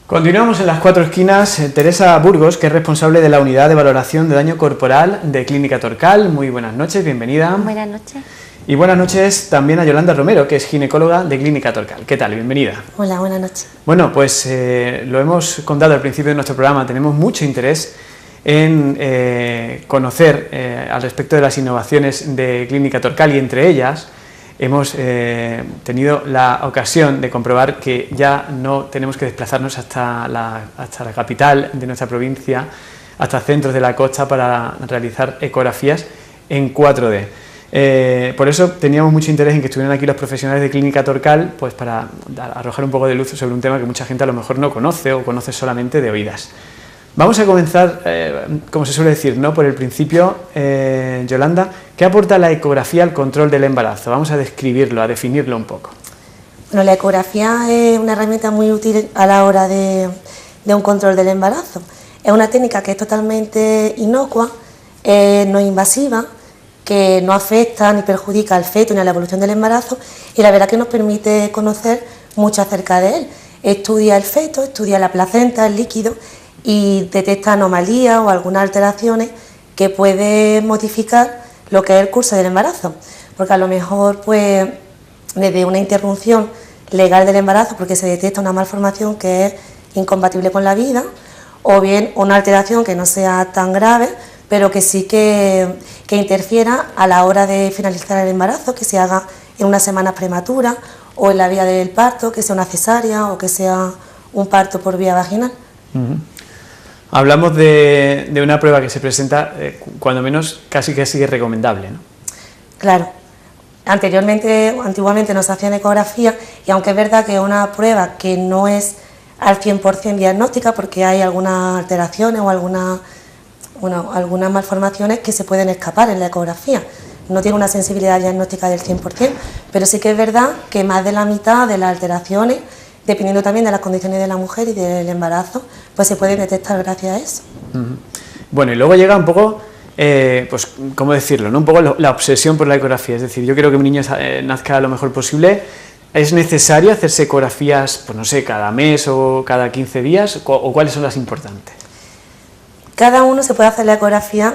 Continuamos en las cuatro esquinas. Teresa Burgos, que es responsable de la unidad de valoración de daño corporal de Clínica Torcal. Muy buenas noches, bienvenida. Buenas noches. Y buenas noches también a Yolanda Romero, que es ginecóloga de Clínica Torcal. ¿Qué tal? Bienvenida. Hola, buenas noches. Bueno, pues lo hemos contado al principio de nuestro programa, tenemos mucho interés en conocer al respecto de las innovaciones de Clínica Torcal y entre ellas hemos tenido la ocasión de comprobar que ya no tenemos que desplazarnos hasta la capital de nuestra provincia, hasta centros de la costa para realizar ecografías en 4D. Por eso teníamos mucho interés en que estuvieran aquí los profesionales de Clínica Torcal, pues para arrojar un poco de luz sobre un tema que mucha gente a lo mejor no conoce o conoce solamente de oídas. Vamos a comenzar, como se suele decir, ¿no?, por el principio. Yolanda, ¿qué aporta la ecografía al control del embarazo? Vamos a describirlo, a definirlo un poco. Bueno, la ecografía es una herramienta muy útil a la hora de un control del embarazo. Es una técnica que es totalmente inocua, no invasiva, que no afecta ni perjudica al feto ni a la evolución del embarazo, y la verdad que nos permite conocer mucho acerca de él. Estudia el feto, estudia la placenta, el líquido, y detecta anomalías o algunas alteraciones que pueden modificar lo que es el curso del embarazo, porque a lo mejor pues desde una interrupción legal del embarazo porque se detecta una malformación que es incompatible con la vida, o bien una alteración que no sea tan grave pero que sí que interfiera a la hora de finalizar el embarazo, que se haga en unas semanas prematuras o en la vía del parto, que sea una cesárea o que sea un parto por vía vaginal. Hablamos de una prueba que se presenta, cuando menos casi recomendable, ¿no? Claro. Antiguamente no se hacían ecografías, y aunque es verdad que es una prueba que no es al 100% diagnóstica, porque hay algunas alteraciones o algunas malformaciones que se pueden escapar en la ecografía. No tiene una sensibilidad diagnóstica del 100%, pero sí que es verdad que más de la mitad de las alteraciones, dependiendo también de las condiciones de la mujer y del embarazo, pues se pueden detectar gracias a eso. Bueno, y luego llega un poco, pues, ¿cómo decirlo?, ¿no?, un poco la obsesión por la ecografía. Es decir, yo quiero que mi niño nazca lo mejor posible. ¿Es necesario hacerse ecografías, pues no sé, cada mes o cada 15 días? ¿O cuáles son las importantes? Cada uno se puede hacer la ecografía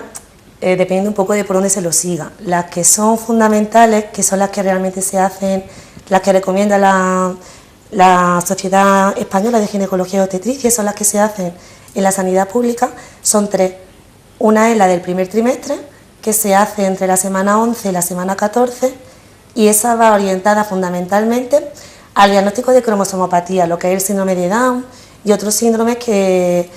dependiendo un poco de por dónde se lo siga. Las que son fundamentales, que son las que realmente se hacen, las que recomienda la Sociedad Española de Ginecología y Obstetricia, son las que se hacen en la sanidad pública, son 3. Una es la del primer trimestre, que se hace entre la semana 11 y la semana 14, y esa va orientada fundamentalmente al diagnóstico de cromosomopatía, lo que es el síndrome de Down y otros síndromes que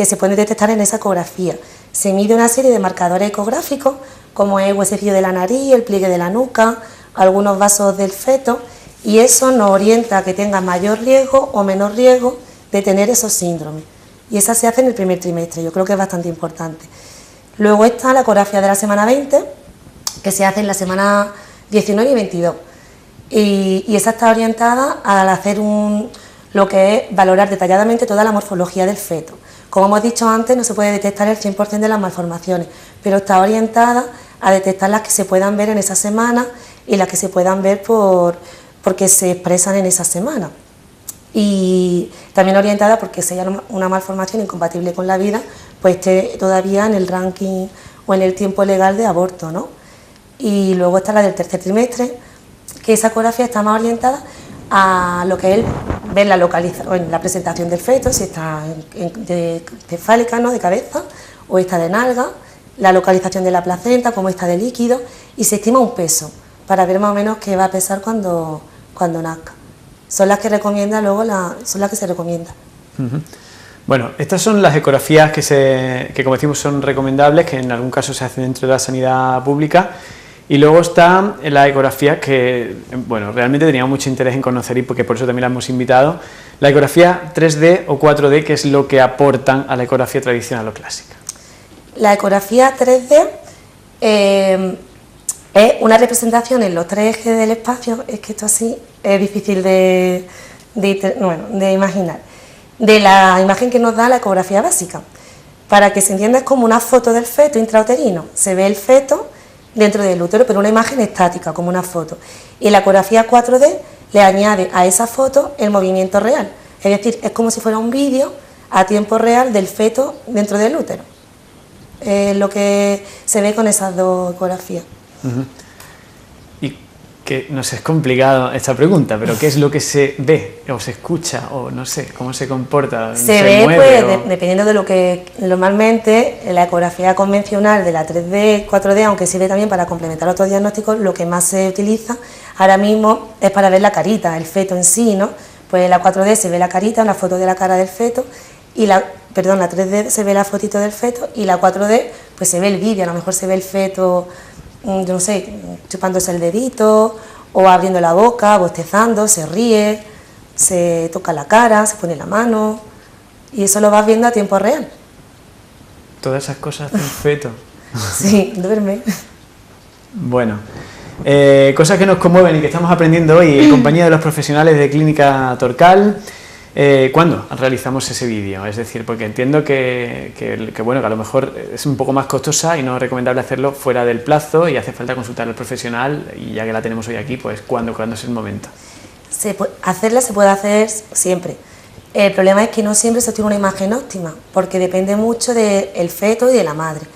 se pueden detectar en esa ecografía. Se mide una serie de marcadores ecográficos, como el huesecillo de la nariz, el pliegue de la nuca, algunos vasos del feto, y eso nos orienta a que tenga mayor riesgo o menor riesgo de tener esos síndromes. Y esa se hace en el primer trimestre, yo creo que es bastante importante. Luego está la ecografía de la semana 20, que se hace en la semana 19 y 22. Y esa está orientada al hacer lo que es valorar detalladamente toda la morfología del feto. Como hemos dicho antes, no se puede detectar el 100% de las malformaciones, pero está orientada a detectar las que se puedan ver en esa semana y las que se puedan ver porque se expresan en esa semana. Y también orientada porque si hay una malformación incompatible con la vida, pues esté todavía en el ranking o en el tiempo legal de aborto, ¿no? Y luego está la del tercer trimestre, que esa ecografía está más orientada a lo que es ver la presentación del feto, si está cefálica, ¿no?, de cabeza, o está de nalga, la localización de la placenta, cómo está de líquido, y se estima un peso para ver más o menos qué va a pesar cuando nazca. Son las que recomienda, son las que se recomiendan. Bueno, estas son las ecografías que como decimos son recomendables, que en algún caso se hacen dentro de la sanidad pública. Y luego está la ecografía que, bueno, realmente teníamos mucho interés en conocer y porque por eso también la hemos invitado, la ecografía 3D o 4D, que es lo que aportan a la ecografía tradicional o clásica. La ecografía 3D es una representación en los 3 ejes del espacio, es que esto así es difícil de imaginar, de la imagen que nos da la ecografía básica. Para que se entienda, es como una foto del feto intrauterino, se ve el feto dentro del útero, pero una imagen estática, como una foto. Y la ecografía 4D le añade a esa foto el movimiento real, Es decir, es como si fuera un vídeo a tiempo real del feto dentro del útero. Lo que se ve con esas dos ecografías. Y que no sé, es complicado esta pregunta, pero ¿qué es lo que se ve o se escucha o no sé, cómo se comporta? Se ve, pues, dependiendo de lo que normalmente la ecografía convencional de la 3D, 4D, aunque sirve también para complementar otros diagnósticos, lo que más se utiliza ahora mismo es para ver la carita, el feto en sí, ¿no? Pues en la 4D se ve la carita, una foto de la cara del feto, y la 3D se ve la fotito del feto, y la 4D pues se ve el vídeo, a lo mejor se ve el feto, yo no sé, chupándose el dedito, o abriendo la boca, bostezando, se ríe, se toca la cara, se pone la mano, y eso lo vas viendo a tiempo real. Todas esas cosas hacen feto. Sí, duerme. Bueno, cosas que nos conmueven y que estamos aprendiendo hoy en compañía de los profesionales de Clínica Torcal. ¿Cuándo realizamos ese vídeo? Es decir, porque entiendo que bueno, que a lo mejor es un poco más costosa y no es recomendable hacerlo fuera del plazo y hace falta consultar al profesional, y ya que la tenemos hoy aquí, pues ¿cuándo es el momento? Hacerla se puede hacer siempre. El problema es que no siempre se tiene una imagen óptima, porque depende mucho del feto y de la madre.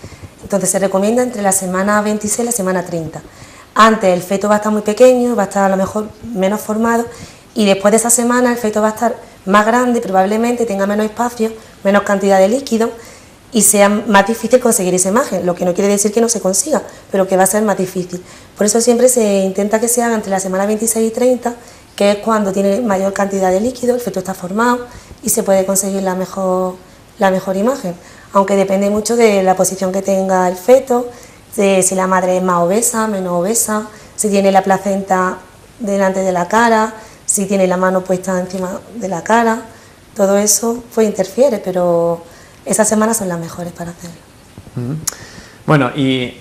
Entonces se recomienda entre la semana 26 y la semana 30. Antes el feto va a estar muy pequeño, va a estar a lo mejor menos formado, y después de esa semana el feto va a estar más grande, probablemente tenga menos espacio, menos cantidad de líquido, y sea más difícil conseguir esa imagen, lo que no quiere decir que no se consiga, pero que va a ser más difícil. Por eso siempre se intenta que se haga entre la semana 26 y 30, que es cuando tiene mayor cantidad de líquido, el feto está formado y se puede conseguir la mejor imagen, aunque depende mucho de la posición que tenga el feto, de si la madre es más obesa, menos obesa, si tiene la placenta delante de la cara, si tiene la mano puesta encima de la cara, todo eso pues interfiere, pero esas semanas son las mejores para hacerlo. Bueno, y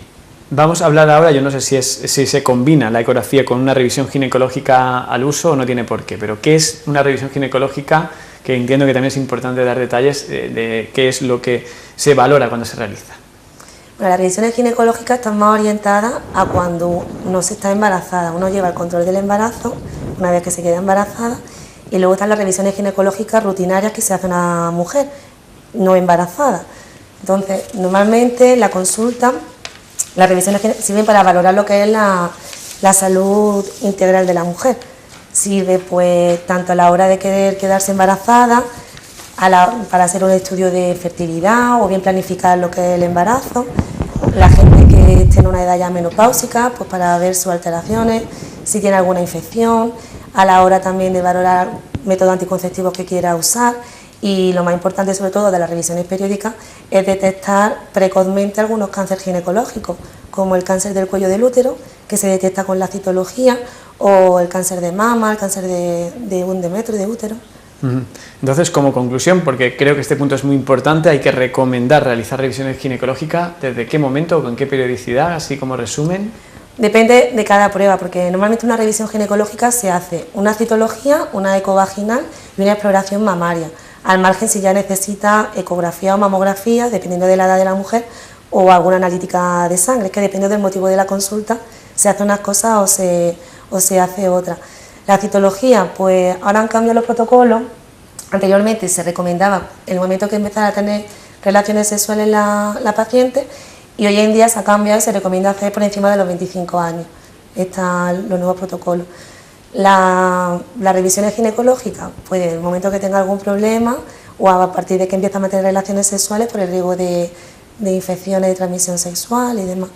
vamos a hablar ahora, yo no sé si se combina la ecografía con una revisión ginecológica al uso o no tiene por qué, pero ¿qué es una revisión ginecológica? Que entiendo que también es importante dar detalles de qué es lo que se valora cuando se realiza. Bueno, las revisiones ginecológicas están más orientadas a cuando uno se está embarazada, uno lleva el control del embarazo una vez que se queda embarazada, y luego están las revisiones ginecológicas rutinarias que se hace a una mujer no embarazada. Entonces, normalmente la consulta, las revisiones sirven para valorar lo que es la salud integral de la mujer. Sirve pues tanto a la hora de querer quedarse embarazada, para hacer un estudio de fertilidad o bien planificar lo que es el embarazo. La gente que esté en una edad ya menopáusica, pues para ver sus alteraciones, si tiene alguna infección, a la hora también de valorar métodos anticonceptivos que quiera usar, y lo más importante sobre todo de las revisiones periódicas es detectar precozmente algunos cánceres ginecológicos, como el cáncer del cuello del útero, que se detecta con la citología, o el cáncer de mama, el cáncer de un endometrio, de útero. Entonces, como conclusión, porque creo que este punto es muy importante, hay que recomendar realizar revisiones ginecológicas. ¿Desde qué momento o con qué periodicidad, así como resumen? Depende de cada prueba, porque normalmente una revisión ginecológica se hace una citología, una eco vaginal y una exploración mamaria, al margen si ya necesita ecografía o mamografía, dependiendo de la edad de la mujer, o alguna analítica de sangre, que depende del motivo de la consulta, se hace unas cosas o se hace otra. La citología, pues ahora han cambiado los protocolos. Anteriormente se recomendaba en el momento que empezara a tener relaciones sexuales la paciente, y hoy en día se ha cambiado y se recomienda hacer por encima de los 25 años. Están los nuevos protocolos. Las revisiones ginecológicas, pues en el momento que tenga algún problema o a partir de que empieza a mantener relaciones sexuales por el riesgo de infecciones de transmisión sexual y demás.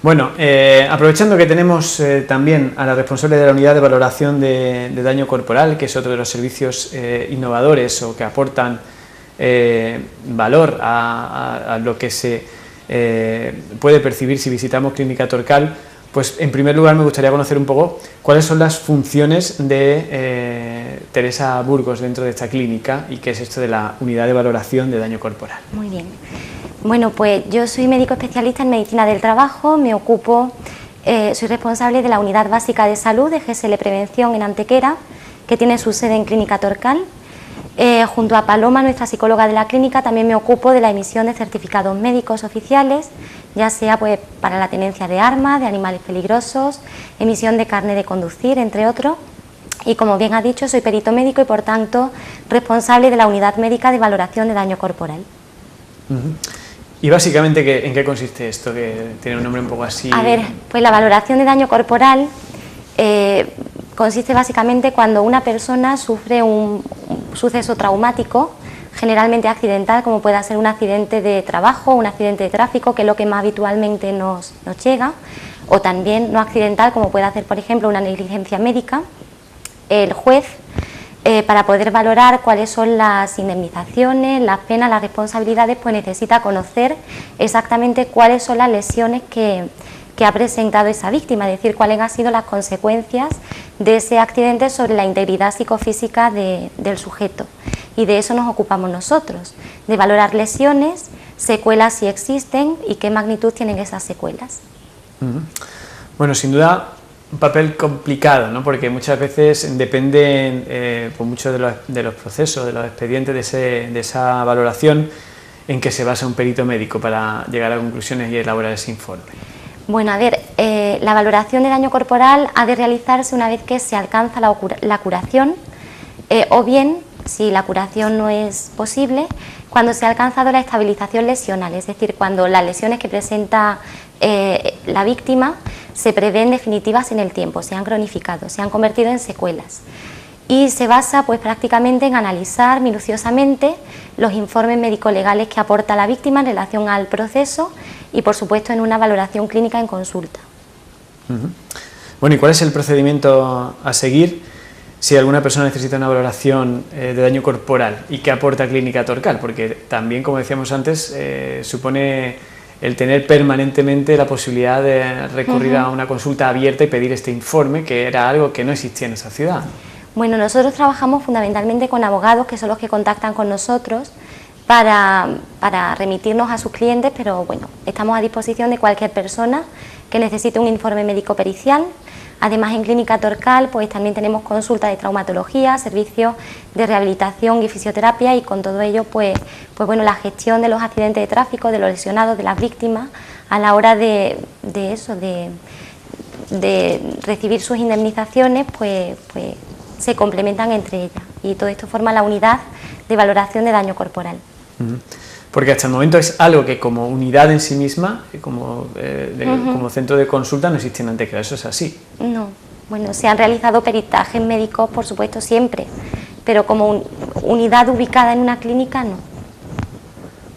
Bueno, aprovechando que tenemos también a la responsable de la unidad de valoración de daño corporal, que es otro de los servicios innovadores o que aportan valor a lo que se puede percibir si visitamos Clínica Torcal, pues en primer lugar me gustaría conocer un poco cuáles son las funciones de Teresa Burgos dentro de esta clínica y qué es esto de la unidad de valoración de daño corporal. Muy bien. Bueno, pues yo soy médico especialista en medicina del trabajo, soy responsable de la unidad básica de salud de GSL Prevención en Antequera, que tiene su sede en Clínica Torcal. Junto a Paloma, nuestra psicóloga de la clínica, también me ocupo de la emisión de certificados médicos oficiales, ya sea pues para la tenencia de armas, de animales peligrosos, emisión de carnet de conducir, entre otros. y, como bien ha dicho, soy perito médico y, por tanto, responsable de la unidad médica de valoración de daño corporal. Y básicamente, ¿en qué consiste esto? Que tiene un nombre un poco así... A ver, pues la valoración de daño corporal consiste básicamente cuando una persona sufre un suceso traumático, generalmente accidental, como pueda ser un accidente de trabajo, un accidente de tráfico, que es lo que más habitualmente nos llega, o también no accidental, como puede hacer, por ejemplo, una negligencia médica. El juez, para poder valorar cuáles son las indemnizaciones, las penas, las responsabilidades, pues necesita conocer exactamente cuáles son las lesiones que ha presentado esa víctima, es decir, cuáles han sido las consecuencias de ese accidente sobre la integridad psicofísica del sujeto. Y de eso nos ocupamos nosotros, de valorar lesiones, secuelas si existen y qué magnitud tienen esas secuelas. Bueno, sin duda un papel complicado, ¿no? Porque muchas veces dependen pues muchos de los procesos, de los expedientes de esa valoración en que se basa un perito médico para llegar a conclusiones y elaborar ese informe. Bueno, a ver, la valoración de daño corporal ha de realizarse una vez que se alcanza la curación, o bien, si la curación no es posible, cuando se ha alcanzado la estabilización lesional, es decir, cuando las lesiones que presenta la víctima se prevén definitivas en el tiempo, se han cronificado, se han convertido en secuelas. Y se basa pues prácticamente en analizar minuciosamente los informes médico-legales que aporta la víctima en relación al proceso y, por supuesto, en una valoración clínica en consulta. Bueno, ¿y cuál es el procedimiento a seguir si alguna persona necesita una valoración de daño corporal y qué aporta Clínica Torcal? Porque también, como decíamos antes, supone el tener permanentemente la posibilidad de recurrir a una consulta abierta y pedir este informe, que era algo que no existía en esa ciudad. Bueno, nosotros trabajamos fundamentalmente con abogados, que son los que contactan con nosotros para remitirnos a sus clientes, pero bueno, estamos a disposición de cualquier persona que necesite un informe médico pericial. Además, en Clínica Torcal pues también tenemos consulta de traumatología, servicios de rehabilitación y fisioterapia, y con todo ello pues bueno, la gestión de los accidentes de tráfico, de los lesionados, de las víctimas, a la hora de recibir sus indemnizaciones, pues se complementan entre ellas, y todo esto forma la unidad de valoración de daño corporal. Porque hasta el momento es algo que como unidad en sí misma, como centro de consulta, no existe en Antequera, ¿eso es así? No, bueno, se han realizado peritajes médicos, por supuesto, siempre, pero como unidad ubicada en una clínica, no.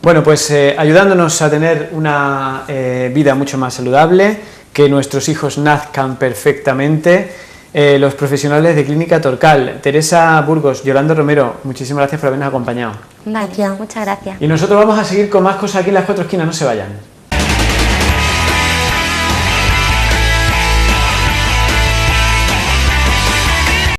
Bueno, pues ayudándonos a tener una vida mucho más saludable, que nuestros hijos nazcan perfectamente, los profesionales de Clínica Torcal, Teresa Burgos, Yolanda Romero, muchísimas gracias por habernos acompañado. Vale, muchas gracias. Y nosotros vamos a seguir con más cosas aquí en Las Cuatro Esquinas, no se vayan.